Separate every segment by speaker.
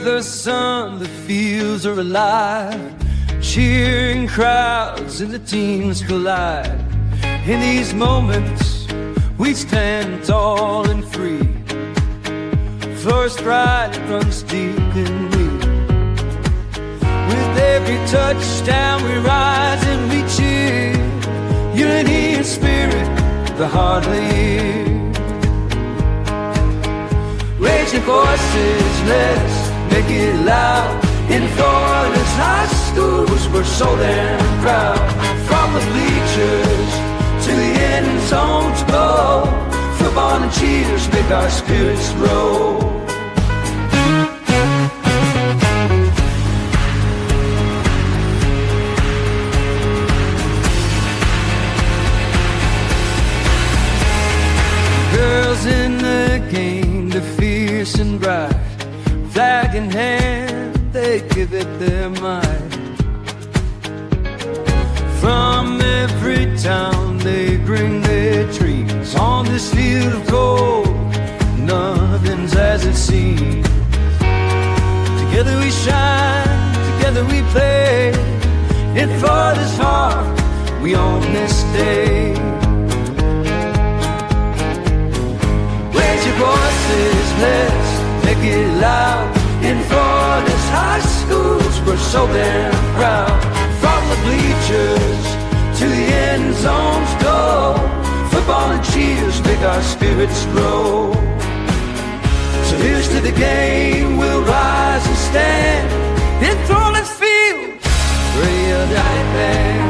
Speaker 1: the sun, the fields are alive. Cheering crowds and the teams collide. In these moments, we stand tall and free. First pride runs deep in me. With every touchdown, we rise and we cheer. Unity and spirit, the heart of the year. Raise your voices, let's make it loud. In Florida's high schools, we're so damn proud. From the bleachers to the end zone to go, football and cheers make our spirits grow. Girls in the game, they're fierce and bright. Flag in hand, they give it their might. From every town they bring their dreams. On this field of gold, nothing's as it seems. Together we shine, together we play. In Florida's heart, we own this day. Raise your voices, let's make it loud. In Florida's high schools, we're so damn proud. From the bleachers to the end zones go, football and cheers make our spirits grow. So here's to the game, we'll rise and stand. In Florida's field, we're a united band.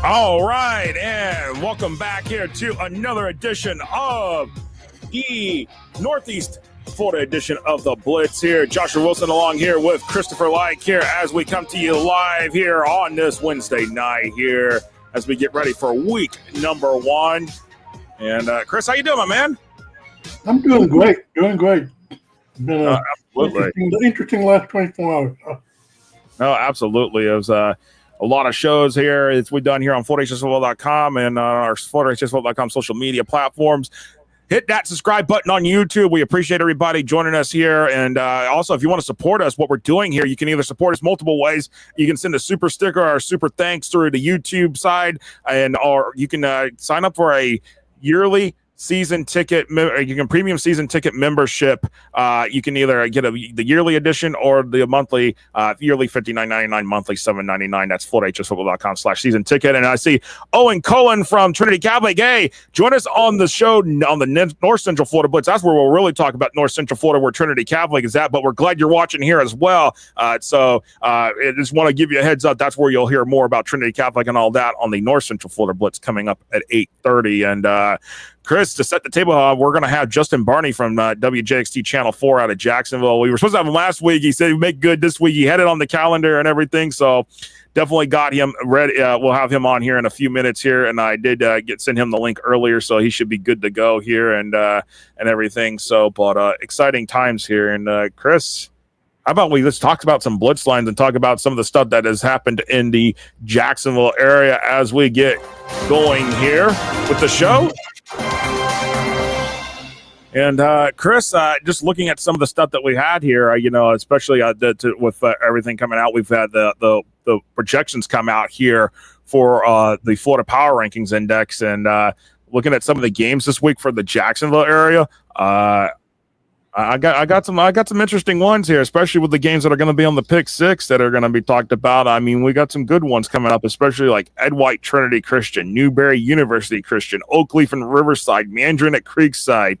Speaker 2: All right, and welcome back here to another edition of the Northeast Florida edition of the Blitz here. Joshua Wilson along here with Christopher Like here as we come to you live here on this Wednesday night here as we get ready for week number 1. And Chris, how you doing, my man?
Speaker 3: I'm doing great, It's been
Speaker 2: absolutely
Speaker 3: interesting last 24 hours.
Speaker 2: No, absolutely. It was a lot of shows here that we've done here on FloridaHSFootball.com and our FloridaHSFootball.com social media platforms. Hit that subscribe button on YouTube. We appreciate everybody joining us here. And also, if you want to support us, what we're doing here, you can either support us multiple ways. You can send a super sticker or a super thanks through the YouTube side, or you can sign up for a yearly season ticket. You can premium season ticket membership. You can either get the yearly edition or the monthly. Yearly $59.99, monthly $7.99. That's FloridaHSFootball.com/season ticket. And I see Owen Cullen from Trinity Catholic. Hey, join us on the show on the North Central Florida Blitz. That's where we'll really talk about North Central Florida, where Trinity Catholic is at. But we're glad you're watching here as well. So I just want to give you a heads up. That's where you'll hear more about Trinity Catholic and all that on the North Central Florida Blitz coming up at 8:30. And Chris, to set the table, we're going to have Justin Barney from WJXT Channel 4 out of Jacksonville. We were supposed to have him last week. He said he'd make good this week. He had it on the calendar and everything, so definitely got him ready. We'll have him on here in a few minutes here, and I did send him the link earlier, so he should be good to go here and everything. So, but exciting times here. And Chris, how about we let's talk about some Blitz Lines and talk about some of the stuff that has happened in the Jacksonville area as we get going here with the show. And Chris, just looking at some of the stuff that we had here, especially with everything coming out, we've had the projections come out here for the Florida Power Rankings Index, and looking at some of the games this week for the Jacksonville area. I got some interesting ones here, especially with the games that are going to be on the Pick Six that are going to be talked about. I mean, we got some good ones coming up, especially like Ed White Trinity Christian, Newberry University Christian, Oakleaf and Riverside, Mandarin at Creekside,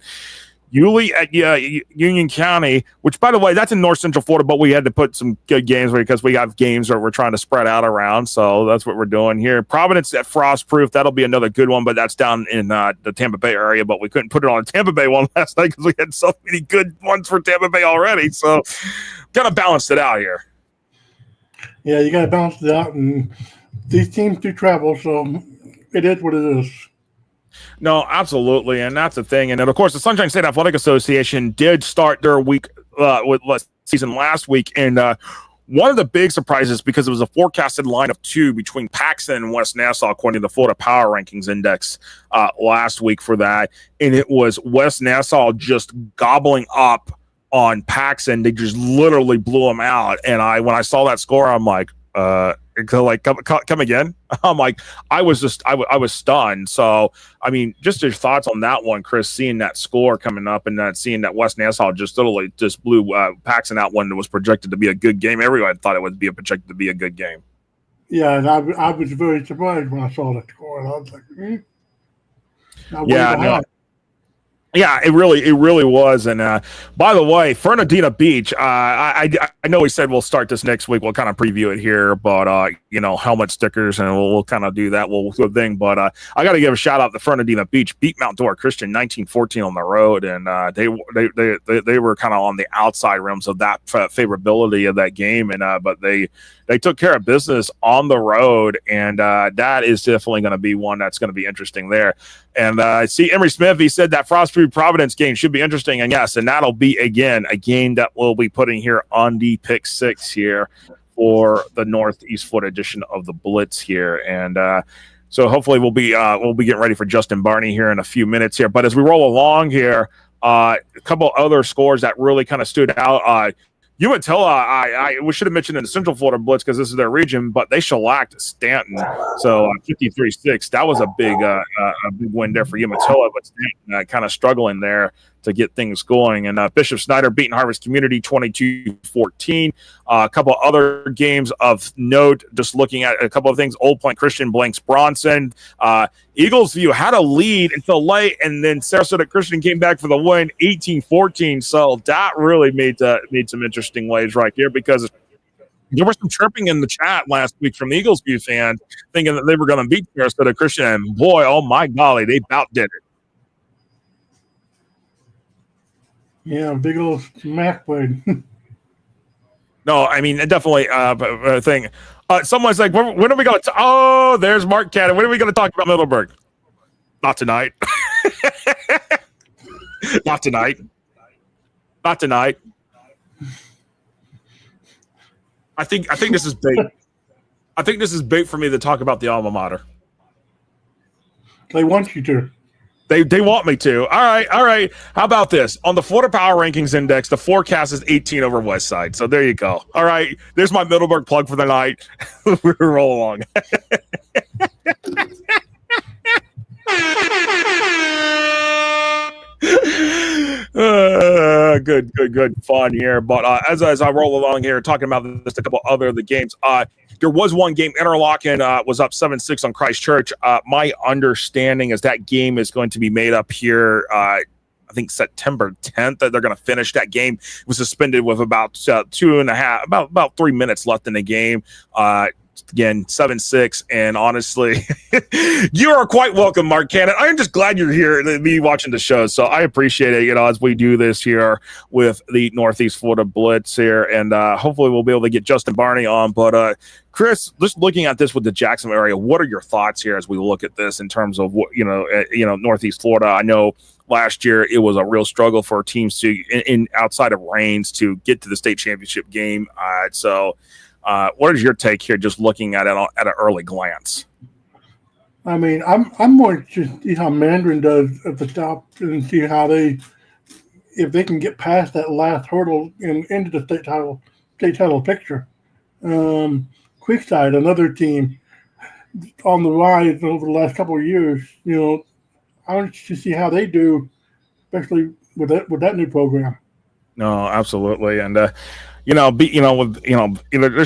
Speaker 2: Yulee at Union County, which, by the way, that's in North Central Florida, but we had to put some good games because we have games that we're trying to spread out around, so that's what we're doing here. Providence at Frostproof, that'll be another good one, but that's down in the Tampa Bay area, but we couldn't put it on a Tampa Bay one last night because we had so many good ones for Tampa Bay already, so got to balance it out here.
Speaker 3: Yeah, you got to balance it out, and these teams do travel, so it is what it is.
Speaker 2: No, absolutely, and that's the thing. And then, of course, the Sunshine State Athletic Association did start their week with season last week, and one of the big surprises, because it was a forecasted line of 2 between Paxton and West Nassau, according to the Florida Power Rankings Index last week for that, and it was West Nassau just gobbling up on Paxton. They just literally blew them out, and when I saw that score, I'm like, come again. I'm like, I was stunned. So, I mean, just your thoughts on that one, Chris, seeing that score coming up and seeing that West Nassau just literally just blew Paxton out when it was projected to be a good game. Everyone thought it would be projected to be a good game.
Speaker 3: Yeah, and I was very surprised when I saw that score, and I was like,
Speaker 2: Yeah, no. Yeah, it really was. And by the way, Fernandina Beach, I know we said we'll start this next week. We'll kind of preview it here, but helmet stickers, and we'll kind of do that. We'll do a thing. But I got to give a shout out to Fernandina Beach. Beat Mount Dora Christian 19-14 on the road, and they were kind of on the outside rims of that favorability of that game, and but they took care of business on the road, and that is definitely going to be one that's going to be interesting there. And I see Emery Smith, he said that Frostproof Providence game should be interesting. And yes, and that'll be, again, a game that we'll be putting here on the Pick 6 here for the Northeast Florida edition of the Blitz here. And so hopefully we'll be getting ready for Justin Barney here in a few minutes here. But as we roll along here, a couple other scores that really kind of stood out. Umatilla, we should have mentioned in the Central Florida Blitz because this is their region, but they shellacked Stanton. So 53-6. That was a big win there for Umatilla, but Stanton kind of struggling there to get things going. And Bishop Snyder beating Harvest Community 22-14. A couple other games of note, just looking at a couple of things. Old Point Christian blanks Bronson. Eagles View had a lead until late, and then Sarasota Christian came back for the win 18-14. So that really made some interesting waves right here, because there was some chirping in the chat last week from the Eagles View fans thinking that they were going to beat Sarasota Christian. And boy, oh my golly, they about did it.
Speaker 3: Yeah, big old smack blade.
Speaker 2: No, I mean, definitely a thing. Someone's like, when are we going to – oh, there's Mark Cannon. When are we going to talk about Middleburg? Not tonight. Not tonight. Not tonight. I think this is bait. I think this is bait for me to talk about the alma mater.
Speaker 3: They want you to.
Speaker 2: They want me to. All right. How about this? On the Florida Power Rankings Index, the forecast is 18 over West Side. So there you go. All right. There's my Middleburg plug for the night. We're roll along. Good fun here. But as I roll along here, talking about just a couple other of the games, there was one game, Interlochen was up 7-6 on Christchurch. My understanding is that game is going to be made up here, I think September 10th, that they're going to finish that game. It was suspended with about 3 minutes left in the game. Again, 7-6, and honestly, you are quite welcome, Mark Cannon. I'm just glad you're here to be watching the show, so I appreciate it, as we do this here with the Northeast Florida Blitz here, and hopefully we'll be able to get Justin Barney on. But Chris, just looking at this with the Jacksonville area, what are your thoughts here as we look at this in terms of what Northeast Florida? I know last year it was a real struggle for teams to, in outside of Reigns, to get to the state championship game. What is your take here, just looking at it at an early glance?
Speaker 3: I mean, I'm more just see how Mandarin does at the top and see how if they can get past that last hurdle and into the state title picture. Creekside, another team on the rise over the last couple of years. I want to see how they do, especially with that new program.
Speaker 2: No, absolutely, and there's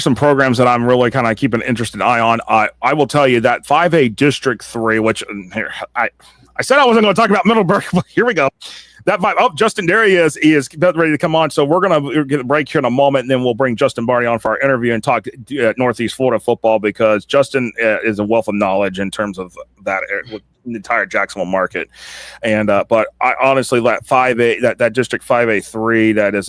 Speaker 2: some programs that I'm really kind of keeping an interested eye on. I will tell you that 5A District 3, which I said I wasn't going to talk about Middleburg, but here we go. Justin Derry is ready to come on, so we're going to get a break here in a moment, and then we'll bring Justin Barney on for our interview and talk Northeast Florida football, because Justin is a wealth of knowledge in terms of that with the entire Jacksonville market. And but I honestly, that 5A, that District 5A3, that is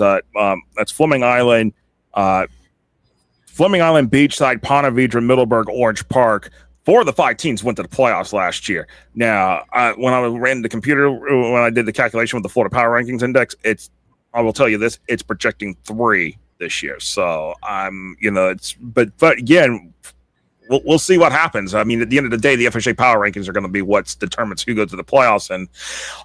Speaker 2: that's Fleming Island, Beachside, Ponte Vedra, Middleburg, Orange Park. 4 of the 5 teams went to the playoffs last year. Now, when I ran the computer, when I did the calculation with the Florida Power Rankings Index, I will tell you this, it's projecting 3 this year. So but again, we'll see what happens. I mean, at the end of the day, the FHA Power Rankings are going to be what determines who goes to the playoffs. And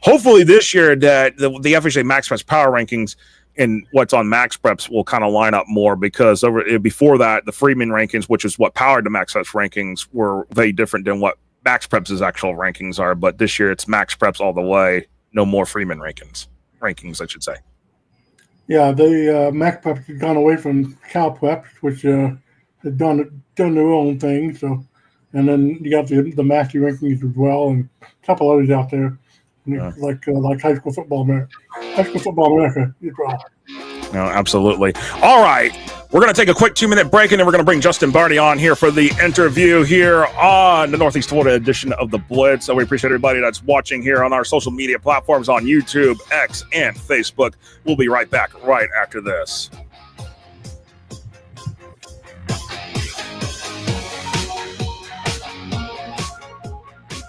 Speaker 2: hopefully this year that the FHA Max Preps Power Rankings and what's on Max Preps will kind of line up more, because before that, the Freeman rankings, which is what powered the Max Preps rankings, were very different than what Max Preps' actual rankings are. But this year it's Max Preps all the way. No more Freeman rankings, I should say.
Speaker 3: Yeah, the Max Preps have gone away from Cal Preps, which have done their own thing. So, and then you got the Mastery rankings as well, and a couple others out there, like High School Football America. High School Football America as well.
Speaker 2: No, absolutely. All right. We're going to take a quick 2-minute break, and then we're going to bring Justin Barney on here for the interview here on the Northeast Florida edition of the Blitz. So we appreciate everybody that's watching here on our social media platforms on YouTube, X, and Facebook. We'll be right back right after this.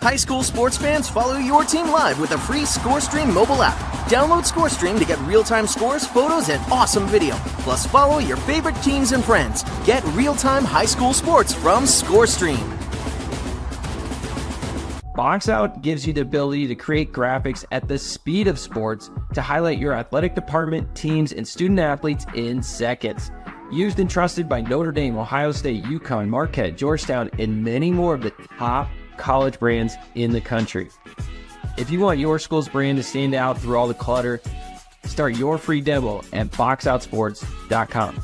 Speaker 4: High school sports fans, follow your team live with a free ScoreStream mobile app. Download ScoreStream to get real-time scores, photos, and awesome video. Plus, follow your favorite teams and friends. Get real-time high school sports from ScoreStream.
Speaker 5: Box Out gives you the ability to create graphics at the speed of sports to highlight your athletic department, teams, and student athletes in seconds. Used and trusted by Notre Dame, Ohio State, UConn, Marquette, Georgetown, and many more of the top college brands in the country. If you want your school's brand to stand out through all the clutter, start your free demo at boxoutsports.com.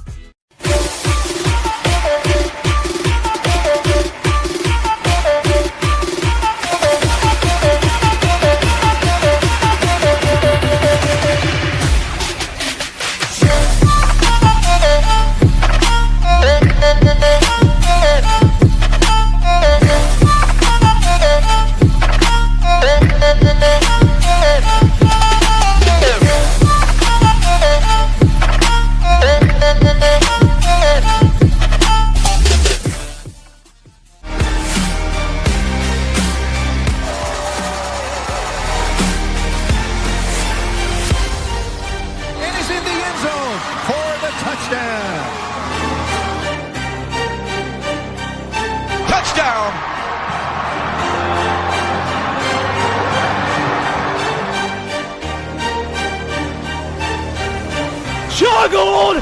Speaker 1: Juggled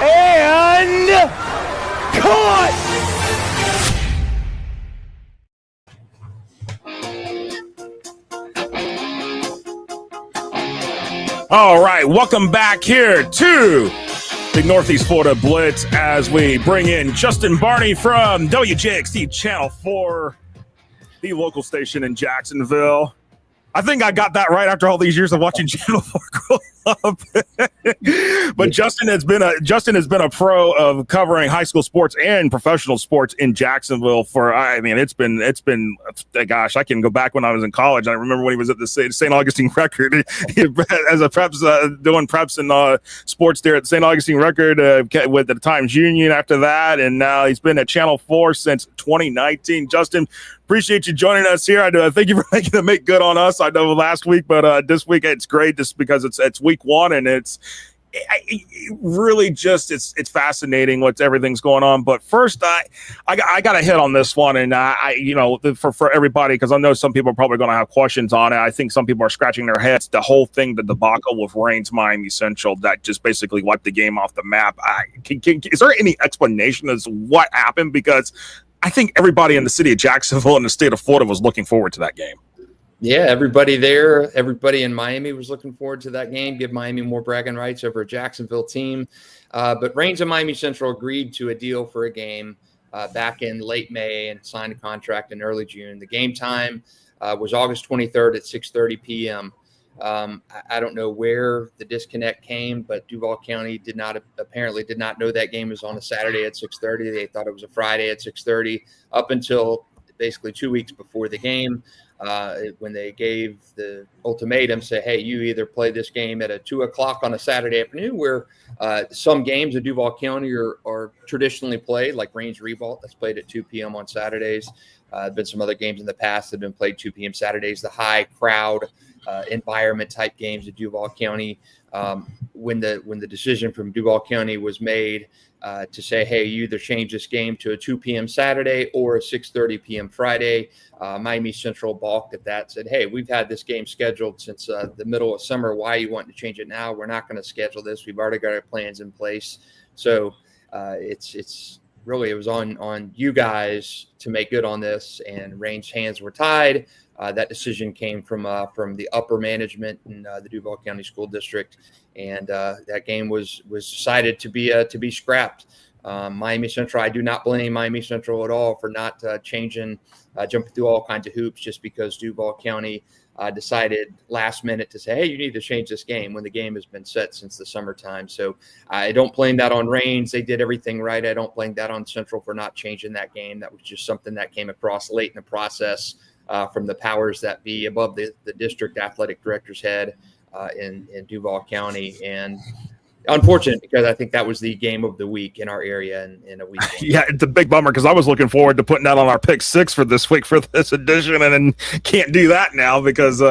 Speaker 1: and caught.
Speaker 2: All right, welcome back here to the Northeast Florida Blitz as we bring in Justin Barney from WJXT Channel 4, the local station in Jacksonville. I think I got that right after all these years of watching Channel 4 grow up. But Justin has been a pro of covering high school sports and professional sports in Jacksonville it's been gosh, I can go back when I was in college. I remember when he was at the St. Augustine Record as a preps, doing preps and sports there at the St. Augustine Record with the Times Union after that, and now he's been at Channel 4 since 2019. Justin, appreciate you joining us here. I thank you for making the make good on us. I know last week, but this week it's great just because it's week one, and it's really just it's fascinating what's everything's going on. But first, I got to hit on this one, and for everybody, because I know some people are probably going to have questions on it. I think some people are scratching their heads. The whole thing, the debacle with Reigns Miami Central, that just basically wiped the game off the map. Is there any explanation as to what happened? Because I think everybody in the city of Jacksonville and the state of Florida was looking forward to that game.
Speaker 6: Yeah, everybody in Miami was looking forward to that game, give Miami more bragging rights over a Jacksonville team. But Reigns and Miami Central agreed to a deal for a game back in late May and signed a contract in early June. The game time was August 23rd at 6:30 p.m. I don't know where the disconnect came, but Duval County apparently did not know that game was on a Saturday at 6:30. They thought it was a Friday at 6:30 up until basically 2 weeks before the game, when they gave the ultimatum, say, hey, you either play this game at 2 o'clock on a Saturday afternoon, where some games in Duval County are traditionally played, like Range Revolt, that's played at 2 p.m. on Saturdays. Been some other games in the past that have been played 2 p.m. Saturdays. The high crowd environment type games at Duval County. When the decision from Duval County was made to say, hey, you either change this game to a 2 p.m. Saturday or a 6:30 p.m. Friday, Miami Central balked at that, said, hey, we've had this game scheduled since the middle of summer. Why are you wanting to change it now? We're not going to schedule this. We've already got our plans in place. So it's really, it was on you guys to make good on this, and Range's hands were tied. That decision came from the upper management in the Duval County School District, and that game was decided to be scrapped. Miami Central, I do not blame Miami Central at all for not jumping through all kinds of hoops just because Duval County decided last minute to say, hey, you need to change this game when the game has been set since the summertime. So I don't blame that on Range. They did everything right. I don't blame that on Central for not changing that game. That was just something that came across late in the process from the powers that be above the district athletic director's head in Duval County. And unfortunate, because I think that was the game of the week in our area in a week.
Speaker 2: Yeah, it's a big bummer because I was looking forward to putting that on our pick 6 for this week for this edition, and then can't do that now because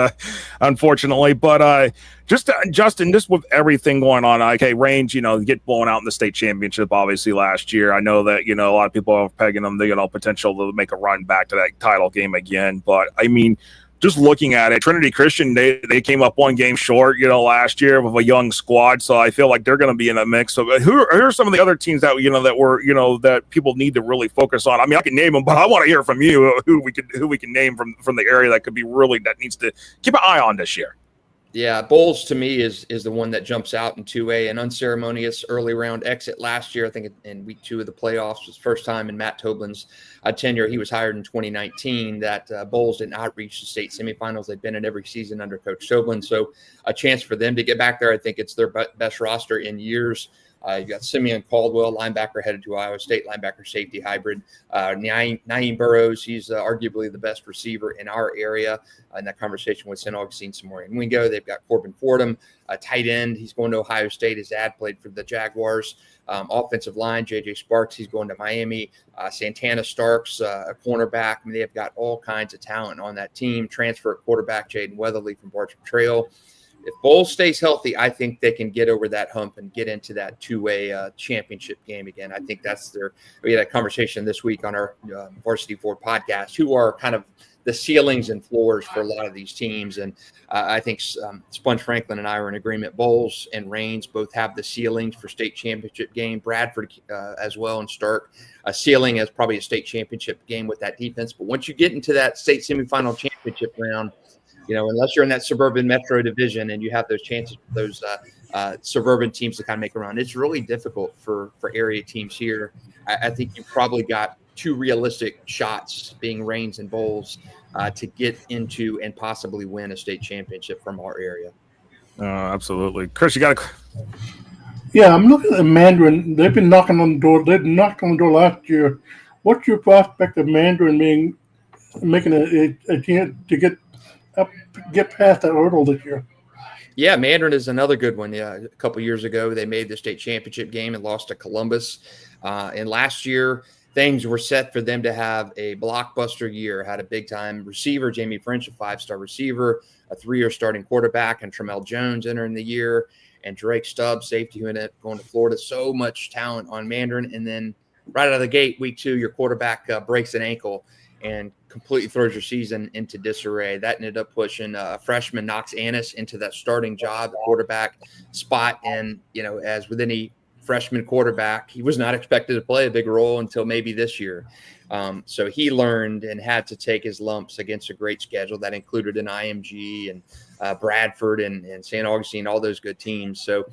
Speaker 2: unfortunately. But Justin, just with everything going on, okay, Range, get blown out in the state championship obviously last year. I know that a lot of people are pegging them the potential to make a run back to that title game again. But I mean, just looking at it, Trinity Christian, they came up one game short, last year with a young squad. So I feel like they're going to be in a mix. So who are some of the other teams that that people need to really focus on? I mean, I can name them, but I want to hear from you who we can name from the area that could be that needs to keep an eye on this year.
Speaker 6: Yeah, Bowles to me is the one that jumps out in 2A. An unceremonious early round exit last year. I think in week 2 of the playoffs was the first time in Matt Toblin's tenure. He was hired in 2019 that Bowles did not reach the state semifinals. They've been in every season under Coach Toblin. So a chance for them to get back there. I think it's their best roster in years. You got Simeon Caldwell, linebacker, headed to Iowa State, linebacker safety hybrid. Naeem Burrows, he's arguably the best receiver in our area. In that conversation with St. Augustine, Samori and Wingo, they've got Corbin Fordham, tight end. He's going to Ohio State. His dad played for the Jaguars. Offensive line, J.J. Sparks, he's going to Miami. Santana Starks, a cornerback. I mean, they've got all kinds of talent on that team. Transfer at quarterback, Jaden Weatherly from Bartram Trail. If Bowles stays healthy, I think they can get over that hump and get into that 2A championship game again. I think we had a conversation this week on our Varsity 4 podcast, who are kind of the ceilings and floors for a lot of these teams. And I think Sponge Franklin and I are in agreement. Bowles and Raines both have the ceilings for state championship game. Bradford as well, and Stark, a ceiling as probably a state championship game with that defense. But once you get into that state semifinal championship round, unless you're in that suburban metro division and you have those chances for those suburban teams to kind of make a run, it's really difficult for area teams here. I think you've probably got 2 realistic shots, being Raines and Bowles, to get into and possibly win a state championship from our area.
Speaker 2: Absolutely. Chris, you got to...
Speaker 3: Yeah, I'm looking at Mandarin. They've been knocking on the door. They knocked on the door last year. What's your prospect of Mandarin making a chance to get past that hurdle this year?
Speaker 6: Yeah, Mandarin is another good one. Yeah, a couple years ago, they made the state championship game and lost to Columbus. And last year, things were set for them to have a blockbuster year. Had a big-time receiver, Jamie French, a 5-star receiver, a 3-year starting quarterback, and Tremel Jones entering the year, and Drake Stubbs, safety, who ended up going to Florida. So much talent on Mandarin. And then right out of the gate, week 2, your quarterback breaks an ankle and completely throws your season into disarray. That ended up pushing a freshman, Knox Annis, into that starting job, quarterback spot. And, as with any freshman quarterback, he was not expected to play a big role until maybe this year. So he learned and had to take his lumps against a great schedule that included an IMG and Bradford and St. Augustine, all those good teams. So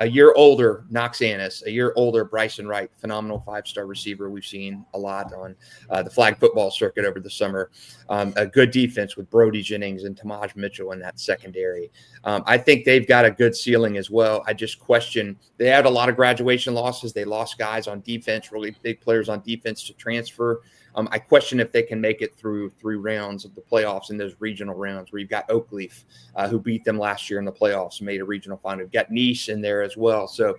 Speaker 6: a year older, Knox Annis, a year older, Bryson Wright, phenomenal 5-star receiver we've seen a lot on the flag football circuit over the summer. A good defense with Brody Jennings and Tamaj Mitchell in that secondary. I think they've got a good ceiling as well. I just question, they had a lot of graduation losses. They lost guys on defense, really big players on defense to transfer. I question if they can make it through 3 rounds of the playoffs in those regional rounds where you've got Oakleaf, who beat them last year in the playoffs and made a regional final. You've got Nice in there as well. So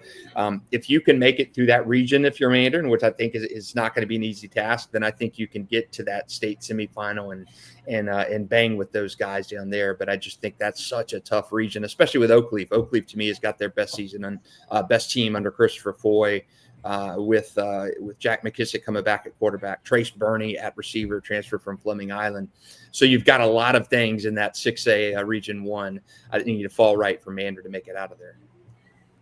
Speaker 6: if you can make it through that region, if you're Mandarin, which I think is not going to be an easy task, then I think you can get to that state semifinal and bang with those guys down there. But I just think that's such a tough region, especially with Oakleaf. Oakleaf to me has got their best season and best team under Christopher Foy. With Jack McKissick coming back at quarterback, Trace Burney at receiver, transfer from Fleming Island. So you've got a lot of things in that 6A Region 1. I need to fall right for Mandarin to make it out of there.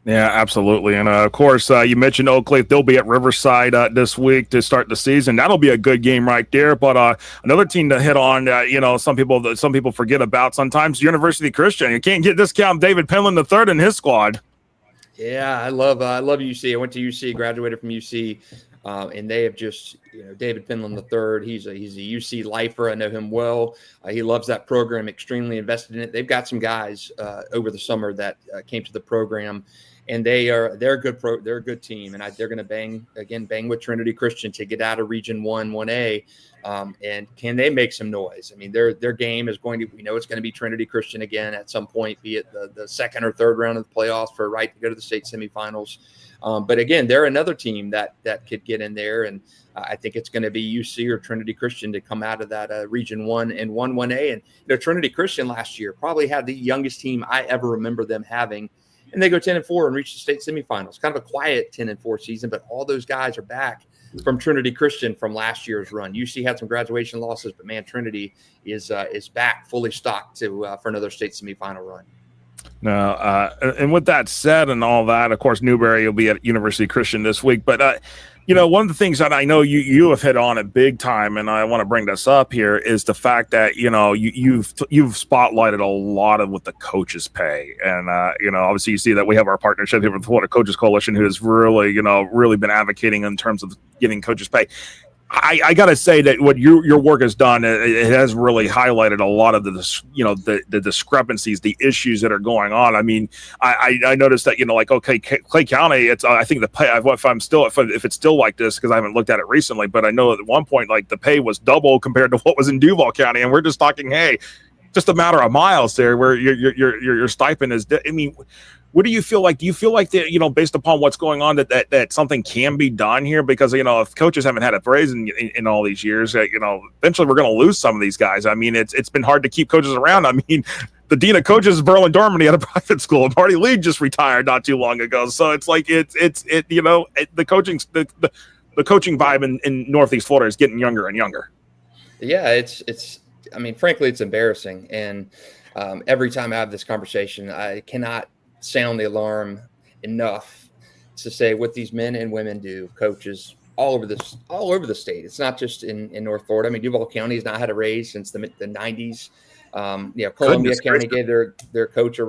Speaker 2: Yeah, absolutely. And of course, you mentioned Oakleaf. They'll be at Riverside this week to start the season. That'll be a good game right there. But another team to hit on, some people forget about sometimes, University Christian. You can't discount David Penland III and his squad.
Speaker 6: Yeah, I love UC. I went to UC, graduated from UC, and they have just, David Penland III. He's a UC lifer. I know him well. He loves that program, extremely invested in it. They've got some guys over the summer that came to the program, and they're a good team, and they're going to bang with Trinity Christian to get out of Region 1A. And can they make some noise? I mean, their game is we know it's going to be Trinity Christian again at some point, be it the second or third round of the playoffs for a right to go to the state semifinals. But again, they're another team that could get in there. And I think it's going to be UC or Trinity Christian to come out of that Region 1 and 1A. And, Trinity Christian last year probably had the youngest team I ever remember them having. And they go 10-4 and reach the state semifinals. Kind of a quiet 10-4 season, but all those guys are back from Trinity Christian from last year's run. UC had some graduation losses, but man, Trinity is back fully stocked for another state semifinal run.
Speaker 2: Now, and with that said and all that, of course, Newberry will be at University Christian this week. But, one of the things that I know you have hit on it big time, and I want to bring this up here, is the fact that, you've spotlighted a lot of what the coaches pay. And, obviously you see that we have our partnership here with the Florida Coaches Coalition, who has really been advocating in terms of getting coaches pay. I got to say that what your work has done, it has really highlighted a lot of the discrepancies, the issues that are going on. I mean, I noticed that, Clay County, it's, I think the pay, if it's still like this, because I haven't looked at it recently, but I know at one point, the pay was double compared to what was in Duval County. And we're just talking, hey, just a matter of miles there where your stipend is, what do you feel like? Do you feel like that, based upon what's going on, that something can be done here? Because, if coaches haven't had a raise in all these years, eventually we're going to lose some of these guys. I mean, it's been hard to keep coaches around. I mean, the dean of coaches is Berlin Dormany at a private school. Marty Lee just retired not too long ago. So it's like, the coaching vibe in Northeast Florida is getting younger and younger.
Speaker 6: Yeah, frankly, it's embarrassing. And every time I have this conversation, I cannot sound the alarm enough to say what these men and women do, coaches all over the state. It's not just in North Florida. I mean, Duval County has not had a raise since the 90s. Columbia County gave their coaches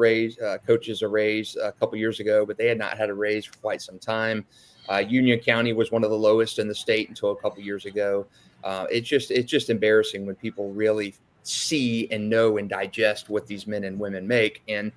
Speaker 6: a raise a couple years ago, but they had not had a raise for quite some time. Union County was one of the lowest in the state until a couple years ago. It's just embarrassing when people really see and know and digest what these men and women make. And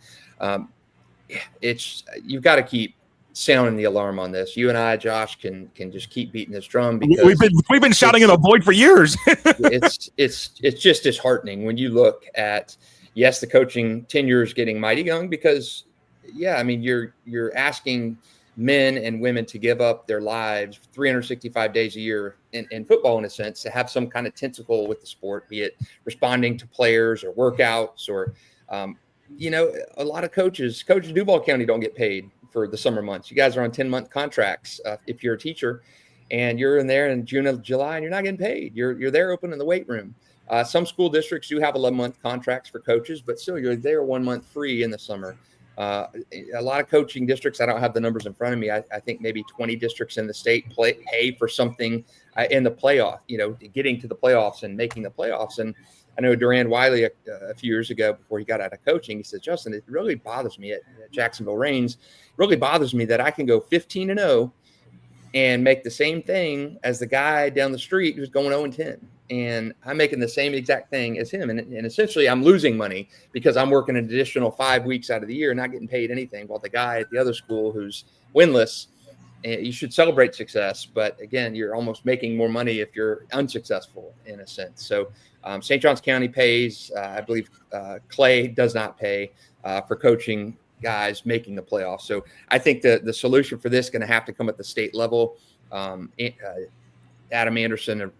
Speaker 6: you've got to keep sounding the alarm on this. You and I, Josh, can just keep beating this drum because
Speaker 2: we've been shouting in a void for years.
Speaker 6: it's just disheartening when you look at, yes, the coaching tenure is getting mighty young because, you're asking men and women to give up their lives 365 days a year in football, in a sense, to have some kind of tentacle with the sport, be it responding to players or workouts or a lot of coaches Duval County don't get paid for the summer months. You guys are on 10-month contracts. If you're a teacher and you're in there in June and July and you're not getting paid, you're there open in the weight room. Some school districts do have 11-month contracts for coaches, but still you're there 1 month free in the summer. A lot of coaching districts, I don't have the numbers in front of me. I think maybe 20 districts in the state pay for something in the playoff, getting to the playoffs and making the playoffs. And I know Duran Wiley a few years ago before he got out of coaching, he said, Justin, it really bothers me at Jacksonville Reigns. It really bothers me that I can go 15-0 and make the same thing as the guy down the street who's going 0-10. And I'm making the same exact thing as him. And essentially I'm losing money because I'm working an additional 5 weeks out of the year, not getting paid anything, while the guy at the other school who's winless And you should celebrate success, but again, you're almost making more money if you're unsuccessful in a sense. So St. Johns County pays. I believe Clay does not pay for coaching guys making the playoffs. So I think the solution for this is going to have to come at the state level. Adam Anderson,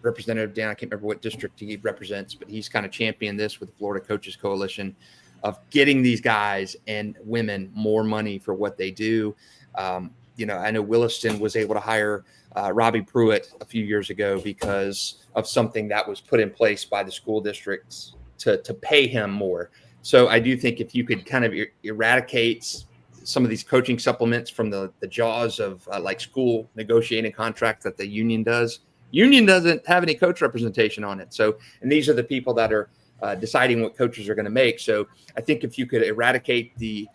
Speaker 6: representative down, I can't remember what district he represents, but he's kind of championed this with the Florida Coaches Coalition of getting these guys and women more money for what they do. I know Williston was able to hire Robbie Pruitt a few years ago because of something that was put in place by the school districts to pay him more. So I do think if you could kind of eradicate some of these coaching supplements from the jaws of like school negotiating contracts that the union does. Union doesn't have any coach representation on it. So, and these are the people that are deciding what coaches are going to make. So I think if you could eradicate the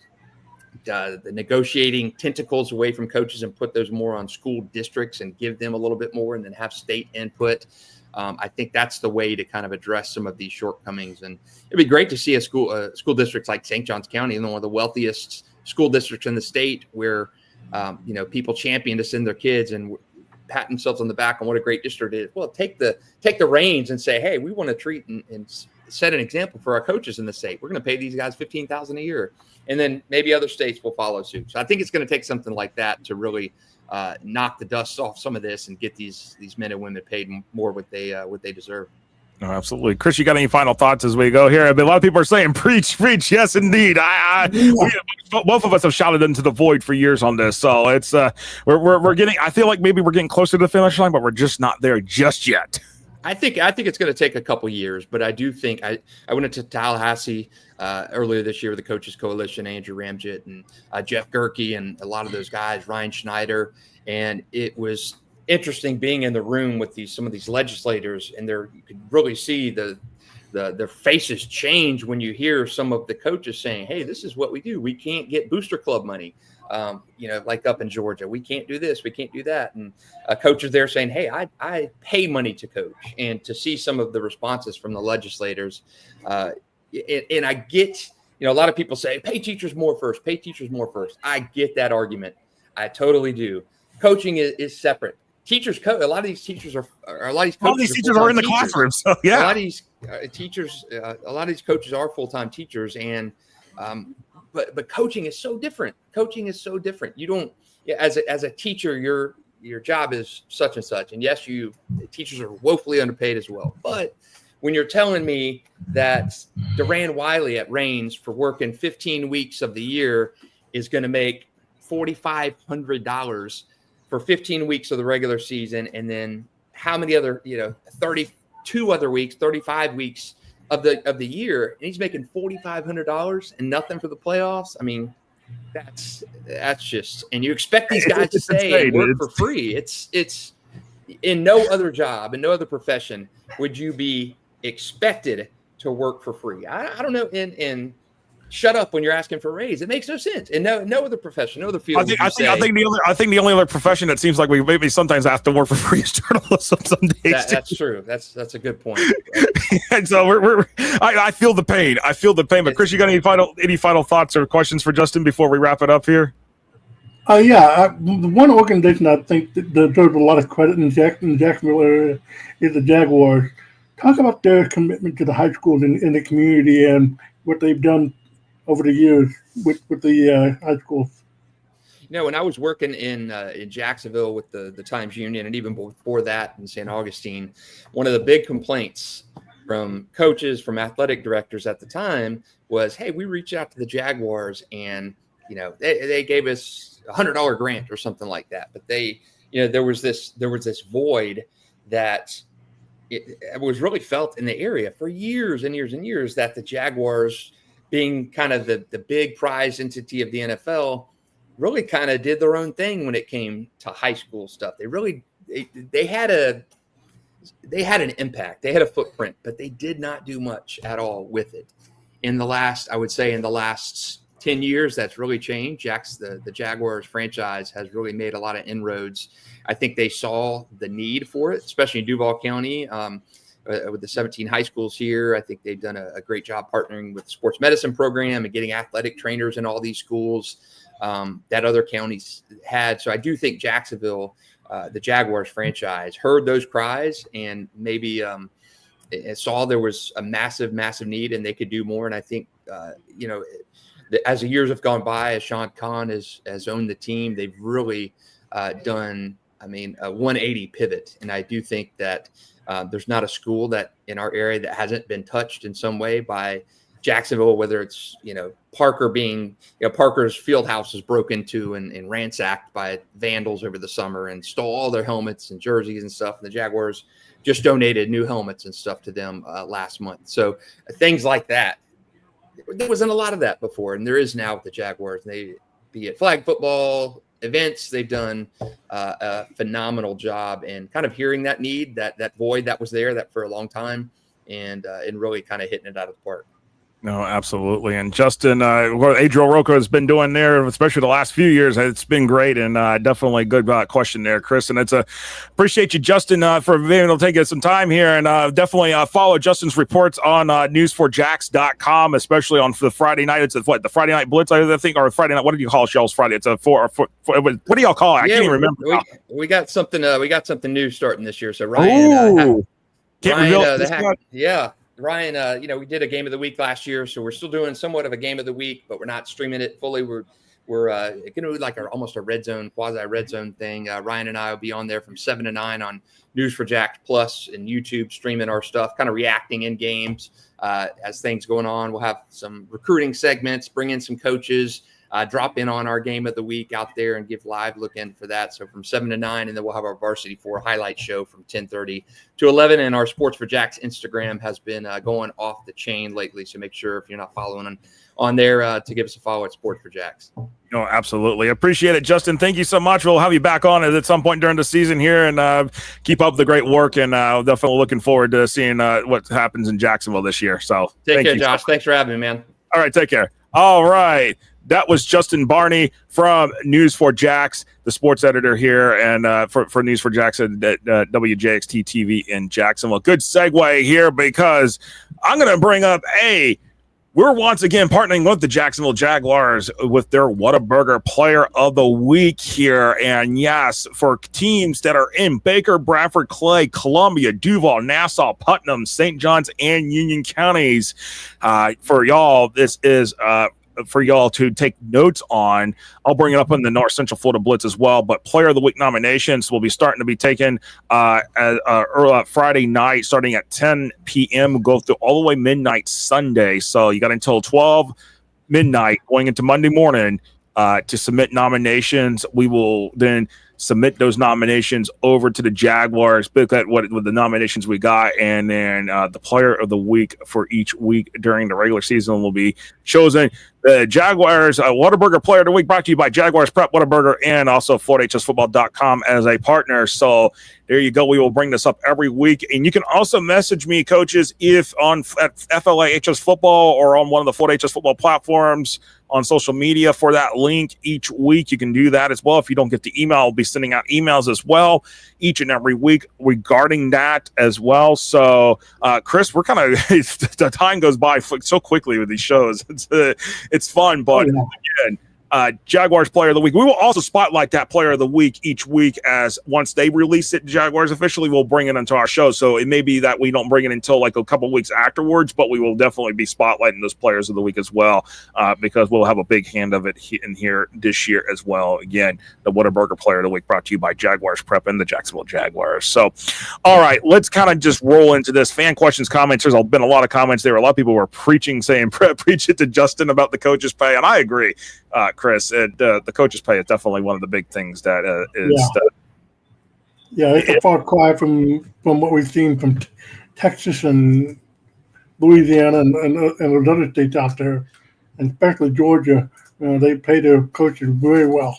Speaker 6: negotiating tentacles away from coaches and put those more on school districts and give them a little bit more and then have state input, I think that's the way to kind of address some of these shortcomings. And it'd be great to see a school districts like St. Johns County, one of the wealthiest school districts in the state, where people champion to send their kids and pat themselves on the back on what a great district it is. Well, take the reins and say, hey, we want to treat and set an example for our coaches in the state. We're going to pay these guys $15,000 a year, and then maybe other states will follow suit. So I think it's going to take something like that to really knock the dust off some of this and get these men and women paid more what they deserve.
Speaker 2: No, absolutely. Chris, you got any final thoughts as we go here? I mean, a lot of people are saying preach. Yes, indeed. Both of us have shouted into the void for years on this. So it's we're getting, I feel like maybe we're getting closer to the finish line, but we're just not there just yet.
Speaker 6: I think it's going to take a couple years, but I do think I went into Tallahassee earlier this year with the Coaches Coalition, Andrew Ramjet and Jeff Gerke and a lot of those guys, Ryan Schneider, and it was interesting being in the room with some of these legislators, and you could really see their faces change when you hear some of the coaches saying, hey, this is what we do. We can't get booster club money. Like up in Georgia, we can't do this, we can't do that. And coaches there saying, hey, I pay money to coach. And to see some of the responses from the legislators, and I get, a lot of people say, pay teachers more first. I get that argument. I totally do. Coaching is separate. Teachers coach. A lot of these teachers are
Speaker 2: in the classroom. So yeah,
Speaker 6: a lot of these teachers, a lot of these coaches are full-time teachers, and but coaching is so different. You don't, as a teacher, your job is such and such, and yes, teachers are woefully underpaid as well. But when you're telling me that Duran Wiley at Rains for working 15 weeks of the year is going to make $4,500 for 15 weeks of the regular season, and then how many other 32 other weeks, 35 weeks of the year, and he's making $4,500 and nothing for the playoffs. I mean, that's just, and you expect these guys to stay and work for free. It's in no other job, in no other profession would you be expected to work for free. I don't know. And shut up when you're asking for a raise. It makes no sense. And no other profession, no other field.
Speaker 2: I think the only other profession that seems like we maybe sometimes have to work for free is journalism some days.
Speaker 6: That's true. That's a good point.
Speaker 2: And so I feel the pain. But Chris, you got any final thoughts or questions for Justin before we wrap it up here?
Speaker 3: The one organization I think that deserves a lot of credit in Jacksonville area is the Jaguars. Talk about their commitment to the high schools in the community and what they've done over the years with the high schools.
Speaker 6: When I was working in Jacksonville with the Times Union, and even before that in St. Augustine, one of the big complaints from coaches, from athletic directors at the time was, hey, we reached out to the Jaguars and, they gave us $100 grant or something like that. But there was this void that it was really felt in the area for years and years and years, that the Jaguars, being kind of the big prize entity of the NFL, really kind of did their own thing when it came to high school stuff. They had an impact. They had a footprint, but they did not do much at all with it. In the last 10 years, that's really changed. The Jaguars franchise has really made a lot of inroads. I think they saw the need for it, especially in Duval County. With the 17 high schools here, I think they've done a great job partnering with the sports medicine program and getting athletic trainers in all these schools. that other counties had. So I do think Jacksonville, the Jaguars franchise, heard those cries and maybe saw there was a massive need and they could do more. And I think, as the years have gone by, as Sean Kahn has owned the team, they've really done, a 180 pivot. And I do think that there's not a school that in our area that hasn't been touched in some way by Jacksonville, whether it's, Parker being, Parker's field house was broken into and ransacked by vandals over the summer and stole all their helmets and jerseys and stuff. And the Jaguars just donated new helmets and stuff to them last month. So things like that. There wasn't a lot of that before, and there is now with the Jaguars. They, be it flag football events, they've done a phenomenal job in kind of hearing that need, that void that was there that for a long time, and really kind of hitting it out of the park.
Speaker 2: No, absolutely. And Justin, what Adriel Rocco has been doing there, especially the last few years, it's been great, and definitely good question there, Chris. And appreciate you, Justin, for being able to take us some time here, and definitely follow Justin's reports on News4Jax.com, especially on the Friday night. It's the Friday Night Blitz, I think, or Friday night. What do you call y'all's Friday? It's what do y'all call it? I can't even remember.
Speaker 6: We got something. We got something new starting this year. So Ryan, Ryan, we did a game of the week last year, so we're still doing somewhat of a game of the week, but we're not streaming it fully. We're going to do like almost a red zone, quasi red zone thing. Ryan and I will be on there from 7 to 9 on News4Jax Plus and YouTube, streaming our stuff, kind of reacting in games as things going on. We'll have some recruiting segments, bring in some coaches, drop in on our game of the week out there and give live look in for that. So from 7 to 9, and then we'll have our Varsity 4 highlight show from 10:30 to 11. And our Sports4Jax Instagram has been going off the chain lately. So make sure if you're not following on there to give us a follow at Sports4Jax.
Speaker 2: No, absolutely. Appreciate it, Justin. Thank you so much. We'll have you back on at some point during the season here, and keep up the great work. And definitely looking forward to seeing what happens in Jacksonville this year. So
Speaker 6: take care, Josh. Thanks for having me, man.
Speaker 2: All right, take care. All right. That was Justin Barney from News4Jax, the sports editor here, and for News4Jax at WJXT-TV in Jacksonville. Good segue here, because I'm going to bring up we're once again partnering with the Jacksonville Jaguars with their Whataburger Player of the Week here. And yes, for teams that are in Baker, Bradford, Clay, Columbia, Duval, Nassau, Putnam, St. Johns, and Union counties, for y'all, this is for y'all to take notes on. I'll bring it up in the North Central Florida Blitz as well, but Player of the Week nominations will be starting to be taken early Friday night, starting at 10 p.m. Go through all the way midnight Sunday. So you got until 12 midnight going into Monday morning to submit nominations. We will then submit those nominations over to the Jaguars, look at what the nominations we got, and then the Player of the Week for each week during the regular season will be chosen. The Jaguars Whataburger Player of the Week brought to you by Jaguars Prep Whataburger and also FortHSFootball.com as a partner. So there you go. We will bring this up every week. And you can also message me, coaches, if at FLAHS Football or on one of the FortHS Football platforms on social media for that link each week. You can do that as well. If you don't get the email, I'll be sending out emails as well each and every week regarding that as well. So, Chris, we're kind of the time goes by so quickly with these shows. It's fun, but again, Jaguars Player of the Week. We will also spotlight that Player of the Week each week, as once they release it, Jaguars officially, we'll bring it into our show. So it may be that we don't bring it until like a couple weeks afterwards, but we will definitely be spotlighting those Players of the Week as well, because we'll have a big hand of it in here this year as well. Again, the Whataburger Player of the Week brought to you by Jaguars Prep and the Jacksonville Jaguars. So, all right, let's kind of just roll into this. Fan questions, comments. There's been a lot of comments there. A lot of people were preaching, saying, preach it to Justin about the coach's pay, and I agree. Chris, the coach's pay is definitely one of the big things that is.
Speaker 3: It's a far cry from what we've seen from Texas and Louisiana and those other states out there, and especially Georgia. They pay their coaches very well.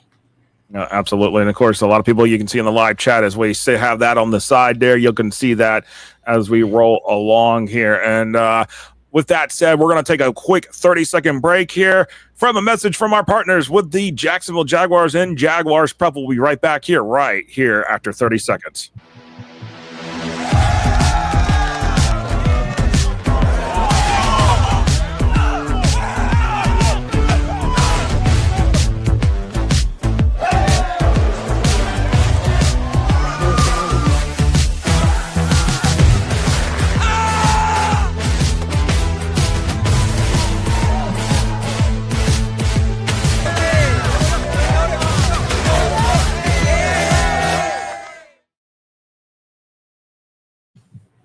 Speaker 2: No, absolutely. And of course, a lot of people you can see in the live chat as we have that on the side there. You can see that as we roll along here. And with that said, we're going to take a quick 30-second break here from a message from our partners with the Jacksonville Jaguars and Jaguars Prep. We'll be right back here, after 30 seconds.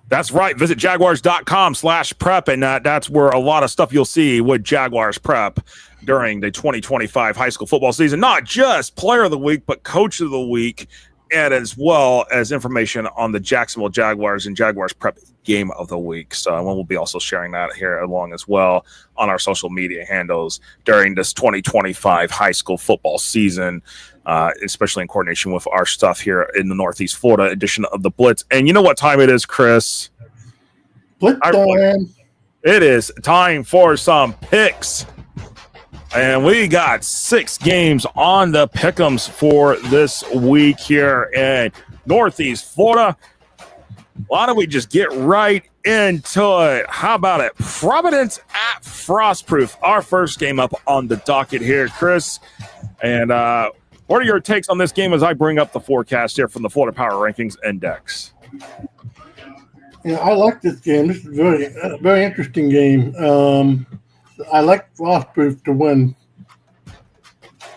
Speaker 2: That's right. Visit jaguars.com/prep, and that's where a lot of stuff you'll see with Jaguars Prep during the 2025 high school football season. Not just player of the week, but coach of the week, and as well as information on the Jacksonville Jaguars and Jaguars Prep game of the week. So we'll be also sharing that here along as well on our social media handles during this 2025 high school football season, especially in coordination with our stuff here in the Northeast Florida edition of the Blitz. And you know what time it is, Chris?
Speaker 3: Blitz time.
Speaker 2: It is time for some picks. And we got 6 games on the pick'ems for this week here in Northeast Florida. Why don't we just get right into it? How about it? Providence at Frostproof, our first game up on the docket here, Chris. And what are your takes on this game as I bring up the forecast here from the Florida Power Rankings Index?
Speaker 3: Yeah, I like this game. This is a very interesting game. I like Frostproof to win.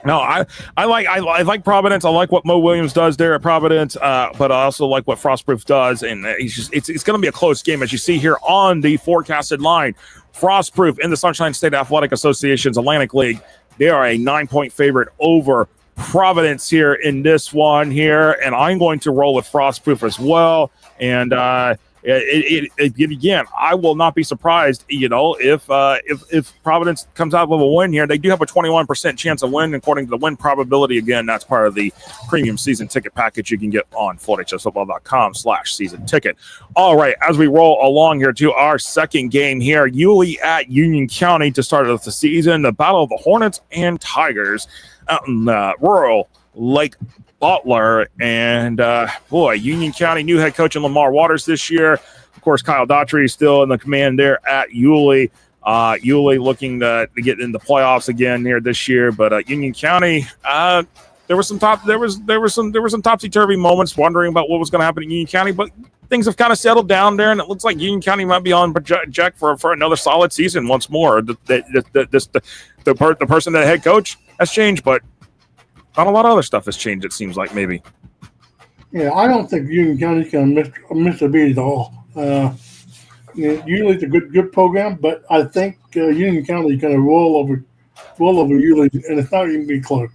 Speaker 2: No, I like Providence. I like what Mo Williams does there at Providence, but I also like what Frostproof does. And it's going to be a close game, as you see here on the forecasted line. Frostproof in the Sunshine State Athletic Association's Atlantic League. They are a 9-point favorite over Providence here in this one here, and I'm going to roll with Frostproof as well. And again, I will not be surprised, if Providence comes out with a win here. They do have a 21% chance of win, according to the win probability. Again, that's part of the premium season ticket package you can get on FloorHSFootball.com/season ticket. All right, as we roll along here to our second game here, Yulee at Union County to start off the season. The Battle of the Hornets and Tigers out in rural Lake Butler, and Union County new head coach in Lamar Waters this year. Of course, Kyle Daughtry is still in the command there at Yulee. Yulee looking to get in the playoffs again here this year, but Union County, there was some topsy-turvy moments, wondering about what was going to happen in Union County, but things have kind of settled down there, and it looks like Union County might be on project for another solid season once more. The person that head coach has changed, but not a lot of other stuff has changed, it seems like, maybe.
Speaker 3: Yeah, I don't think Union County's going to miss a beat at all. Usually it's a good program, but I think Union County is going to roll over Yulee, and it's not even be close.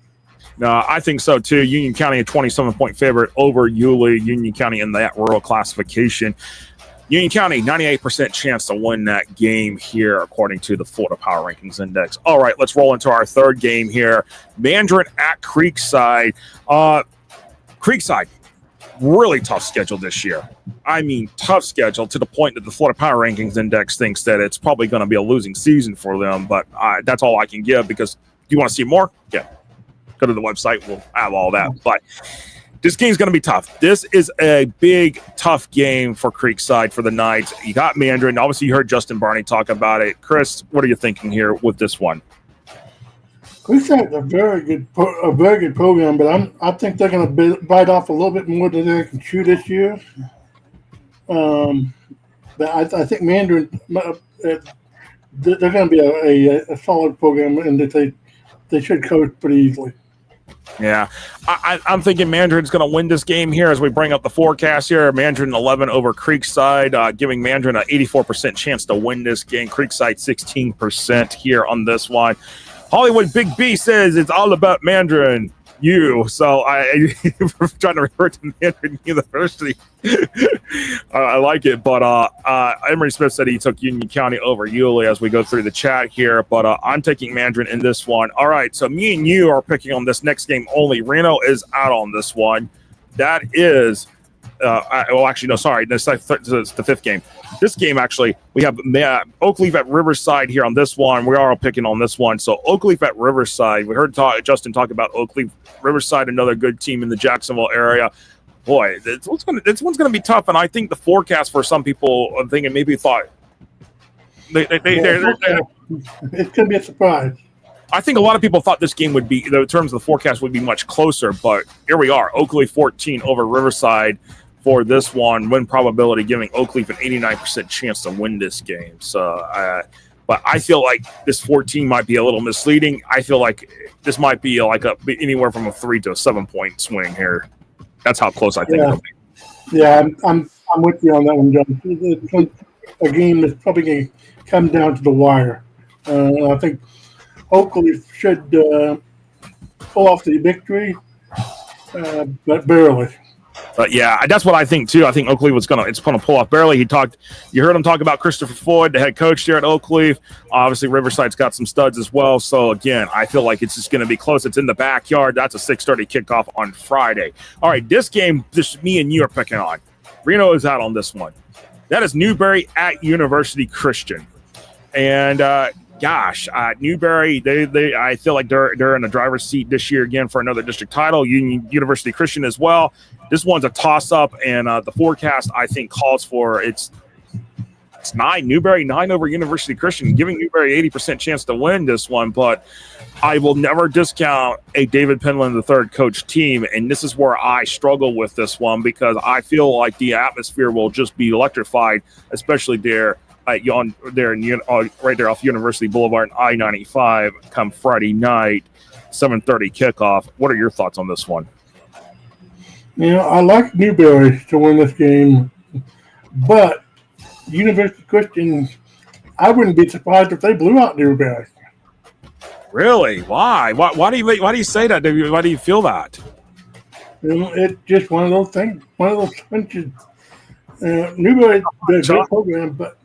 Speaker 2: No, I think so too. Union County a 27-point favorite over Yulee. Union County in that rural classification. Union County, 98% chance to win that game here, according to the Florida Power Rankings Index. All right, let's roll into our third game here. Mandarin at Creekside. Creekside, really tough schedule this year. I mean, tough schedule to the point that the Florida Power Rankings Index thinks that it's probably going to be a losing season for them, but that's all I can give, because do you want to see more? Yeah, go to the website. We'll have all that, but this game's going to be tough. This is a big, tough game for Creekside for the Knights. You got Mandarin. Obviously, you heard Justin Barney talk about it. Chris, what are you thinking here with this one?
Speaker 3: Creekside's a very good program, but I think they're going to bite off a little bit more than they can chew this year. But I think Mandarin, they're going to be a solid program, and that they should coach pretty easily.
Speaker 2: Yeah, I'm thinking Mandarin's going to win this game here as we bring up the forecast here. Mandarin 11 over Creekside, giving Mandarin an 84% chance to win this game. Creekside 16% here on this one. Hollywood Big B says it's all about Mandarin U. So I'm trying to refer to Mandarin University. I like it, but Emery Smith said he took Union County over Yulee as we go through the chat here, but I'm taking Mandarin in this one. All right, so me and you are picking on this next game only. Reno is out on this one. That is this is the fifth game. This game, actually, we have Oakleaf at Riverside here on this one. We are all picking on this one. So Oakleaf at Riverside. We heard Justin talk about Oakleaf. Riverside, another good team in the Jacksonville area. Boy, this one's going to be tough, and I think the forecast for some people, I'm thinking maybe thought
Speaker 3: it could be a surprise.
Speaker 2: I think a lot of people thought this game would be, in terms of the forecast, would be much closer, but here we are. Oakleaf 14 over Riverside for this one. Win probability giving Oakleaf an 89% chance to win this game. So, but I feel like this 14 might be a little misleading. I feel like this might be like anywhere from a 3 to a 7 point swing here. That's how close I think it'll be.
Speaker 3: Yeah, I'm with you on that one, John. It's a game that's probably going to come down to the wire. I think Oakley should pull off the victory, but barely.
Speaker 2: But yeah, that's what I think too. I think Oak Leaf it's gonna pull off barely. You heard him talk about Christopher Floyd, the head coach there at Oak Leaf. Obviously, Riverside's got some studs as well. So again, I feel like it's just gonna be close. It's in the backyard. That's a 6:30 kickoff on Friday. All right, this game, this me and you are picking on. Reno is out on this one. That is Newberry at University Christian, and Newberry, I feel like they're in the driver's seat this year again for another district title. University Christian as well. This one's a toss-up, and the forecast, I think, calls for it's 9. Newberry 9 over University Christian, giving Newberry 80% chance to win this one. But I will never discount a David Penland III coach team, and this is where I struggle with this one because I feel like the atmosphere will just be electrified, especially there. Right there off University Boulevard and I-95 come Friday night, 7:30 kickoff. What are your thoughts on this one?
Speaker 3: I like Newberry to win this game, but University Christian, I wouldn't be surprised if they blew out Newberry.
Speaker 2: Really? Why? Why do you say that? Why do you feel that?
Speaker 3: It's just one of those things. One of those punches. Newberry does a great program, but.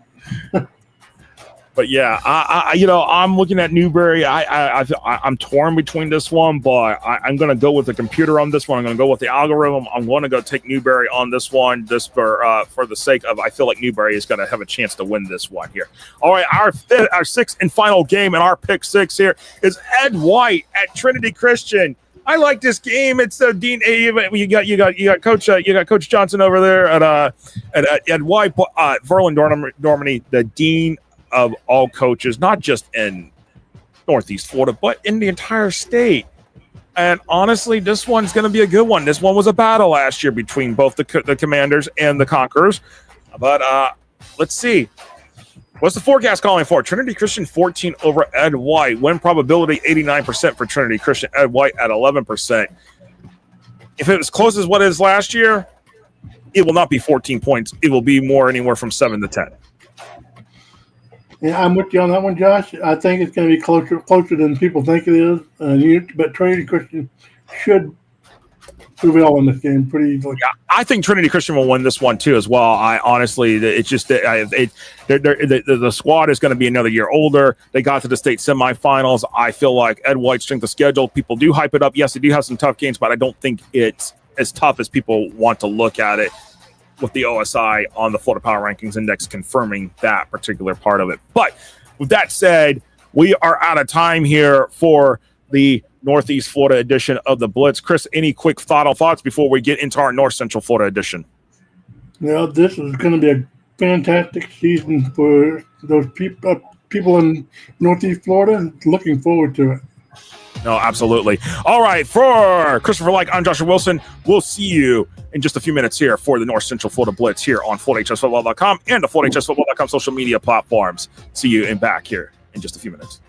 Speaker 2: But yeah, I'm looking at Newberry. I'm torn between this one, but I'm going to go with the computer on this one. I'm going to go with the algorithm. I'm going to go take Newberry on this one, just for the sake of I feel like Newberry is going to have a chance to win this one here. All right, our sixth and final game in our pick 6 here is Ed White at Trinity Christian. I like this game. It's Dean. You got Coach Johnson over there at Ed White, Verlin Dormany, the dean of all coaches, not just in Northeast Florida, but in the entire state. And honestly, this one's going to be a good one. This one was a battle last year between both the Commanders and the Conquerors. But let's see. What's the forecast calling for? Trinity Christian 14 over Ed White. Win probability 89% for Trinity Christian. Ed White at 11%. If it was close as what it is last year, it will not be 14 points. It will be more anywhere from 7 to 10.
Speaker 3: Yeah, I'm with you on that one, Josh. I think it's going to be closer than people think it is. But Trinity Christian should prevail in this game pretty easily.
Speaker 2: Yeah, I think Trinity Christian will win this one too, as well. I honestly, it's just the squad is going to be another year older. They got to the state semifinals. I feel like Ed White's strength of schedule. People do hype it up. Yes, they do have some tough games, but I don't think it's as tough as people want to look at it, with the OSI on the Florida Power Rankings Index confirming that particular part of it. But with that said, we are out of time here for the Northeast Florida edition of the Blitz. Chris, any quick final thoughts before we get into our North Central Florida edition?
Speaker 3: This is going to be a fantastic season for those people in Northeast Florida. Looking forward to it.
Speaker 2: No, absolutely. All right, for Christopher Like, I'm Joshua Wilson. We'll see you in just a few minutes here for the North Central Florida Blitz here on FloridaHSFootball.com and the FloridaHSFootball.com social media platforms. See you back here in just a few minutes.